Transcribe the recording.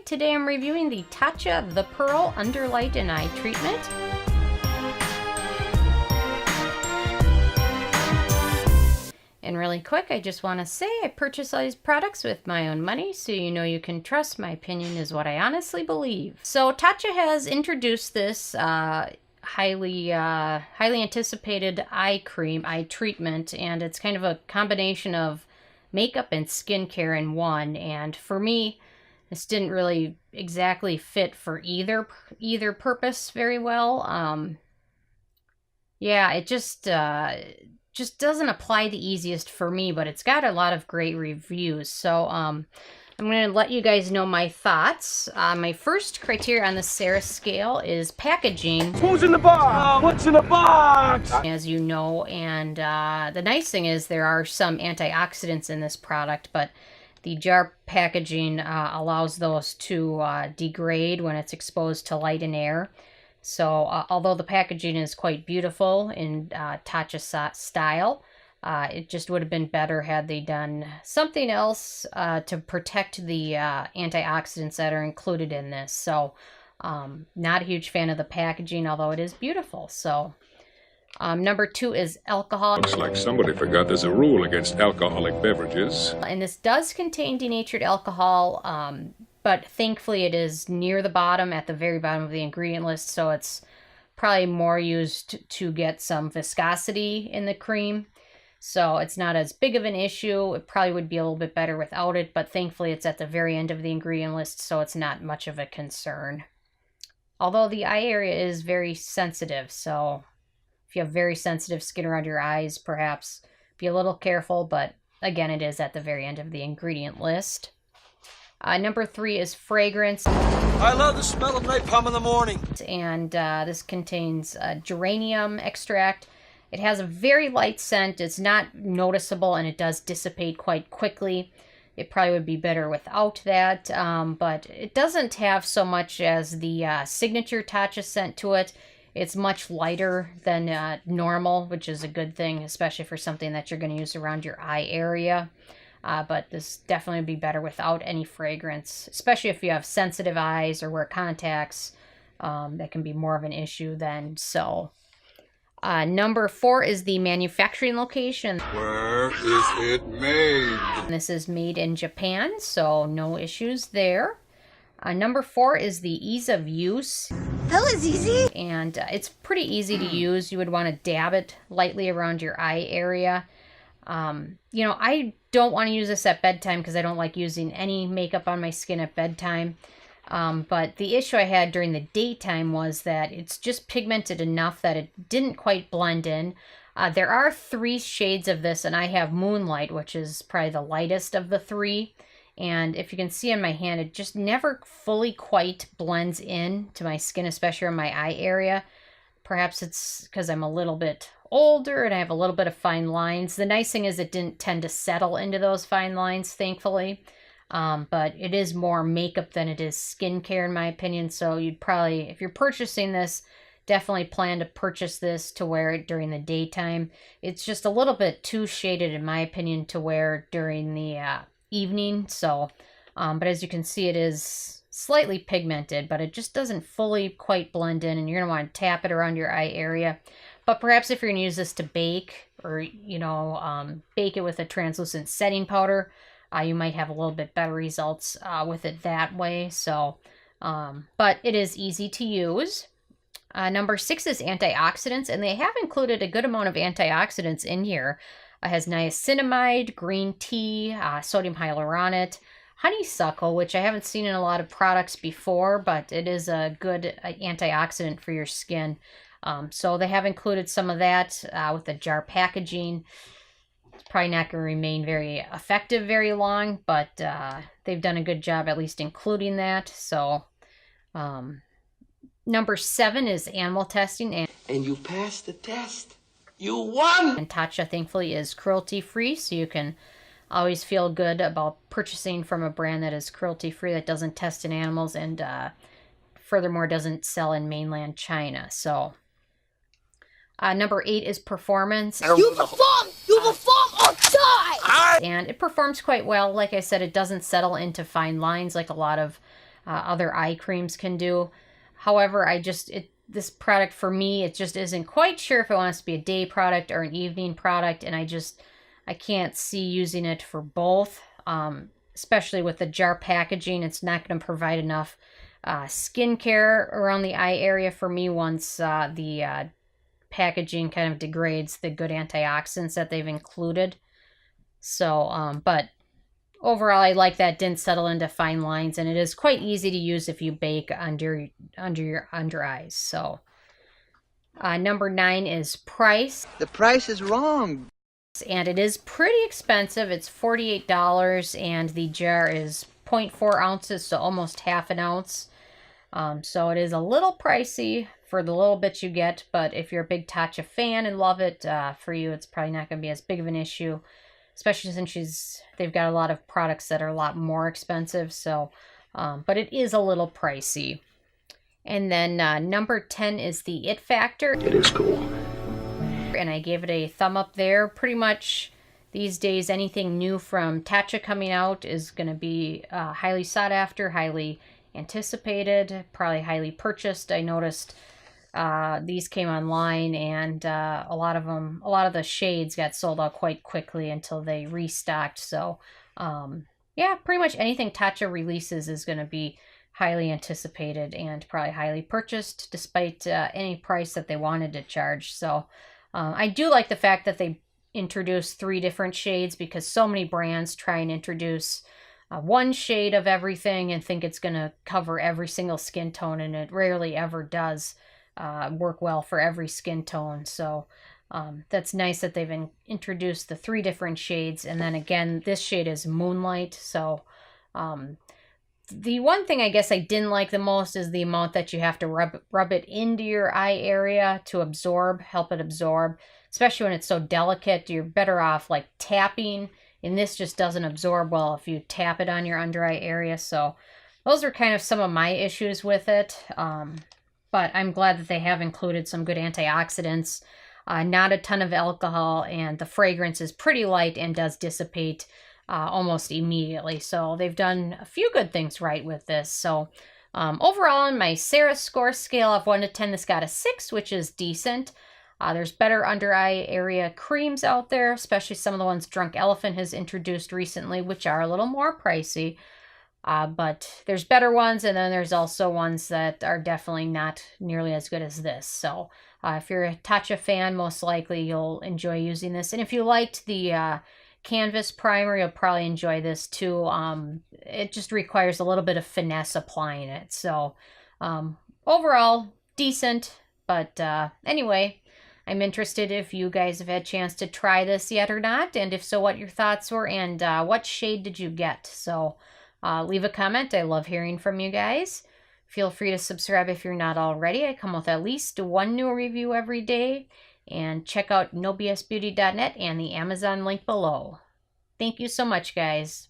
Today I'm reviewing the Tatcha The Pearl Underlight and Eye Treatment. And really quick, I just want to say I purchase all these products with my own money, so you know you can trust my opinion is what I honestly believe. So Tatcha has introduced this highly anticipated eye cream, eye treatment, and it's kind of a combination of makeup and skincare in one. And for me, this didn't really exactly fit for either purpose very well. Yeah, it just doesn't apply the easiest for me, but it's got a lot of great reviews. So I'm going to let you guys know my thoughts. My first criteria on the Sarah scale is packaging. Who's in the box? What's in the box? As you know, and the nice thing is there are some antioxidants in this product, but the jar packaging allows those to degrade when it's exposed to light and air. So although the packaging is quite beautiful in Tatcha style, it just would have been better had they done something else to protect the antioxidants that are included in this. So not a huge fan of the packaging, although it is beautiful. So number 2 is alcohol. Looks like somebody forgot there's a rule against alcoholic beverages. And this does contain denatured alcohol, but thankfully it is near the bottom, at the very bottom of the ingredient list, so it's probably more used to get some viscosity in the cream. So it's not as big of an issue. It probably would be a little bit better without it, but thankfully it's at the very end of the ingredient list, so it's not much of a concern. Although the eye area is very sensitive, so if you have very sensitive skin around your eyes, perhaps be a little careful, but again, it is at the very end of the ingredient list. Number 3 is fragrance. I love the smell of napalm in the morning. And this contains geranium extract. It has a very light scent. It's not noticeable, and it does dissipate quite quickly. It probably would be better without that, but it doesn't have so much as the signature Tatcha scent to it. It's much lighter than normal, which is a good thing, especially for something that you're going to use around your eye area. But this definitely would be better without any fragrance, especially if you have sensitive eyes or wear contacts. That can be more of an issue then. So number 4 is the manufacturing location. Where is it made? This is made in Japan, so no issues there. Number 4 is the ease of use. That was easy. And it's pretty easy to use. You would want to dab it lightly around your eye area. You know, I don't want to use this at bedtime because I don't like using any makeup on my skin at bedtime. But the issue I had during the daytime was that it's just pigmented enough that it didn't quite blend in. There are 3 shades of this, and I have Moonlight, which is probably the lightest of the 3. And if you can see on my hand, it just never fully quite blends in to my skin, especially on my eye area. Perhaps it's because I'm a little bit older and I have a little bit of fine lines. The nice thing is it didn't tend to settle into those fine lines, thankfully. But it is more makeup than it is skincare, in my opinion. So you'd probably, if you're purchasing this, definitely plan to purchase this to wear it during the daytime. It's just a little bit too shaded, in my opinion, to wear during the evening. So, but as you can see, it is slightly pigmented, but it just doesn't fully quite blend in, and you're going to want to tap it around your eye area. But perhaps if you're going to use this to bake, or, you know, bake it with a translucent setting powder, you might have a little bit better results with it that way. So, but it is easy to use. Number 6 is antioxidants, and they have included a good amount of antioxidants in here. It has niacinamide, green tea, sodium hyaluronate, honeysuckle, which I haven't seen in a lot of products before, but it is a good antioxidant for your skin. So they have included some of that with the jar packaging. It's probably not going to remain very effective very long, but they've done a good job at least including that. So number 7 is animal testing. And you passed the test. You won! And Tatcha, thankfully, is cruelty-free, so you can always feel good about purchasing from a brand that is cruelty-free, that doesn't test in animals, and furthermore doesn't sell in mainland China. So number 8 is performance. You perform or die! And it performs quite well. Like I said, it doesn't settle into fine lines like a lot of other eye creams can do. However, this product for me, it just isn't quite sure if it wants to be a day product or an evening product, and I can't see using it for both, especially with the jar packaging. It's not going to provide enough skincare around the eye area for me once the packaging kind of degrades the good antioxidants that they've included. So, but overall, I like that it didn't settle into fine lines, and it is quite easy to use if you bake under your under eyes. So, number 9 is price. The price is wrong. And it is pretty expensive. It's $48, and the jar is 0.4 ounces, so almost half an ounce. So it is a little pricey for the little bit you get, but if you're a big Tatcha fan and love it, for you, it's probably not going to be as big of an issue, especially since they've got a lot of products that are a lot more expensive. So, but it is a little pricey. And then number 10 is the It Factor. It is cool. And I gave it a thumb up there. Pretty much these days, anything new from Tatcha coming out is going to be highly sought after, highly anticipated, probably highly purchased. I noticed these came online, and a lot of the shades got sold out quite quickly until they restocked. So yeah, pretty much anything Tatcha releases is going to be highly anticipated and probably highly purchased, despite any price that they wanted to charge. So I do like the fact that they introduced 3 different shades, because so many brands try and introduce one shade of everything and think it's going to cover every single skin tone, and it rarely ever does work well for every skin tone. So that's nice that they've introduced the 3 different shades. And then again, this shade is Moonlight. So the one thing I guess I didn't like the most is the amount that you have to rub it into your eye area to help it absorb, especially when it's so delicate. You're better off like tapping, and this just doesn't absorb well if you tap it on your under eye area. So those are kind of some of my issues with it. But I'm glad that they have included some good antioxidants, not a ton of alcohol, and the fragrance is pretty light and does dissipate almost immediately. So they've done a few good things right with this. So overall, on my Sarah score scale of 1 to 10, this got a 6, which is decent. There's better under eye area creams out there, especially some of the ones Drunk Elephant has introduced recently, which are a little more pricey. But there's better ones, and then there's also ones that are definitely not nearly as good as this. So if you're a Tatcha fan, most likely you'll enjoy using this. And if you liked the canvas primer, you'll probably enjoy this too. It just requires a little bit of finesse applying it. So overall, decent. But anyway, I'm interested if you guys have had a chance to try this yet or not, and if so, what your thoughts were, and what shade did you get. So leave a comment. I love hearing from you guys. Feel free to subscribe if you're not already. I come with at least 1 new review every day. And check out nobsbeauty.net and the Amazon link below. Thank you so much, guys.